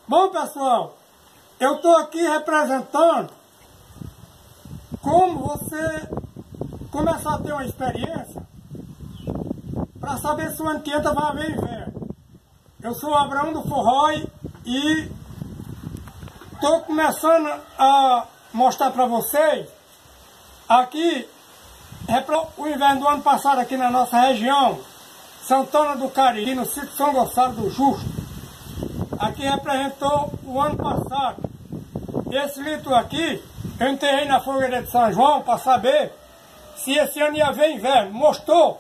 Bom, pessoal, eu estou aqui representando como você começar a ter uma experiência para saber se o ano que entra vai haver inverno. Eu sou o Abraão do Forrói e estou começando a mostrar para vocês aqui o inverno do ano passado aqui na nossa região, Santana do Cariri, no sítio São Gonçalo do Justo. Aqui representou o ano passado. Esse litro aqui, eu enterrei na fogueira de São João para saber se esse ano ia haver inverno. Mostrou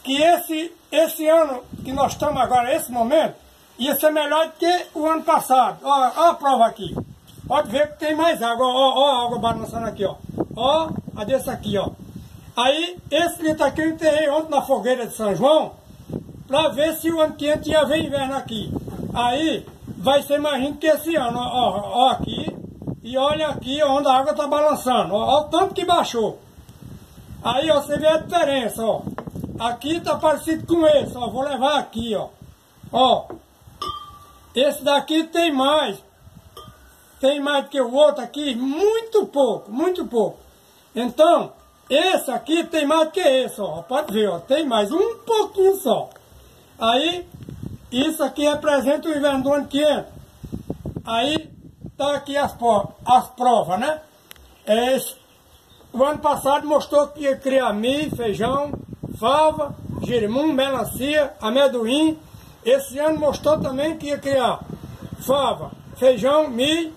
que esse ano que nós estamos agora, esse momento, ia ser melhor do que o ano passado. Ó a prova aqui. Pode ver que tem mais água. Ó a água balançando aqui, ó. Ó a desse aqui, ó. Aí, esse litro aqui eu enterrei ontem na fogueira de São João para ver se o ano que entra ia haver inverno aqui. Aí vai ser mais rico que esse ano, ó aqui, e olha aqui onde a água está balançando, ó o tanto que baixou. Aí ó, você vê a diferença, ó. Aqui está parecido com esse, ó, vou levar aqui, ó. Esse daqui tem mais do que o outro aqui, muito pouco, muito pouco. Então, esse aqui tem mais do que esse, ó, pode ver, ó, tem mais, um pouquinho só. Aí, isso aqui representa o inverno do ano que entra. Aí, tá aqui as provas, né? O ano passado mostrou que ia criar milho, feijão, fava, jerimum, melancia, amendoim. Esse ano mostrou também que ia criar fava, feijão, milho,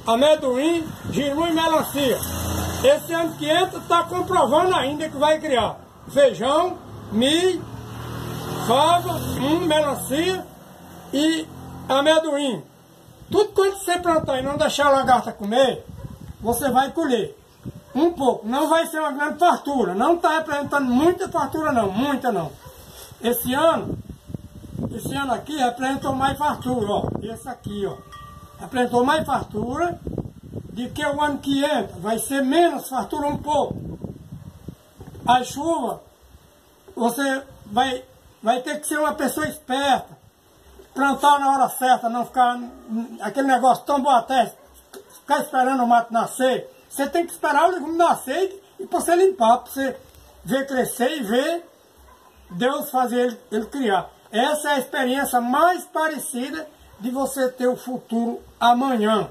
amendoim, jerimum e melancia. Esse ano que entra está comprovando ainda que vai criar feijão, milho, fava, melancia e amendoim. Tudo quanto você plantar e não deixar a lagarta comer, você vai colher. Um pouco. Não vai ser uma grande fartura. Não está representando muita fartura não. Muita não. Esse ano aqui representou mais fartura, ó. Esse aqui, ó. Representou mais fartura do que o ano que entra. Vai ser menos fartura um pouco. A chuva, você vai ter que ser uma pessoa esperta, plantar na hora certa, não ficar aquele negócio tão boa até, ficar esperando o mato nascer. Você tem que esperar o legume nascer e para você limpar, para você ver crescer e ver Deus fazer ele criar. Essa é a experiência mais parecida de você ter o futuro amanhã.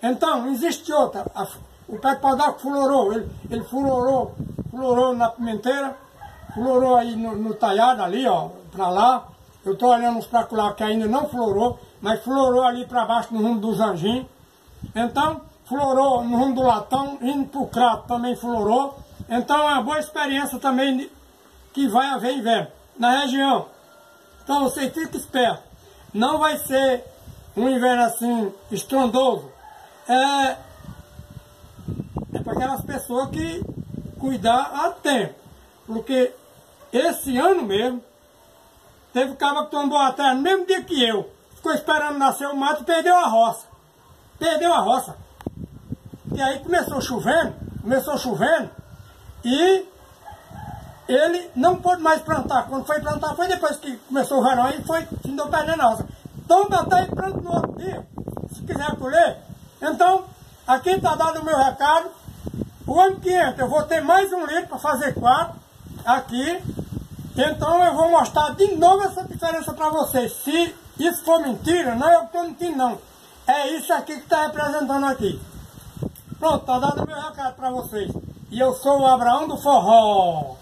Então, existe outra. O pé de pau florou, ele florou na pimenteira, florou aí no talhado ali, ó, pra lá. Eu estou olhando uns pra lá que ainda não florou, mas florou ali para baixo no rumo dos anjinhos. Então, florou no rumo do latão, indo pro crato também florou. Então é uma boa experiência também que vai haver inverno na região. Então você fica esperto. Não vai ser um inverno assim estrondoso. É para aquelas pessoas que cuidar a tempo. Porque esse ano mesmo, teve cabra que tombou a terra no mesmo dia que eu. Ficou esperando nascer o mato e perdeu a roça. Perdeu a roça. E aí começou chovendo e ele não pôde mais plantar. Quando foi plantar, foi depois que começou o verão e findou perdendo a roça. Tomba até e planta no outro dia, se quiser colher. Então, aqui está dado o meu recado. O ano que entra eu vou ter mais um litro para fazer 4 aqui. Então eu vou mostrar de novo essa diferença para vocês. Se isso for mentira, não é eu que estou mentindo não. É isso aqui que está representando aqui. Pronto, está dando o meu recado para vocês. E eu sou o Abraão do Forró.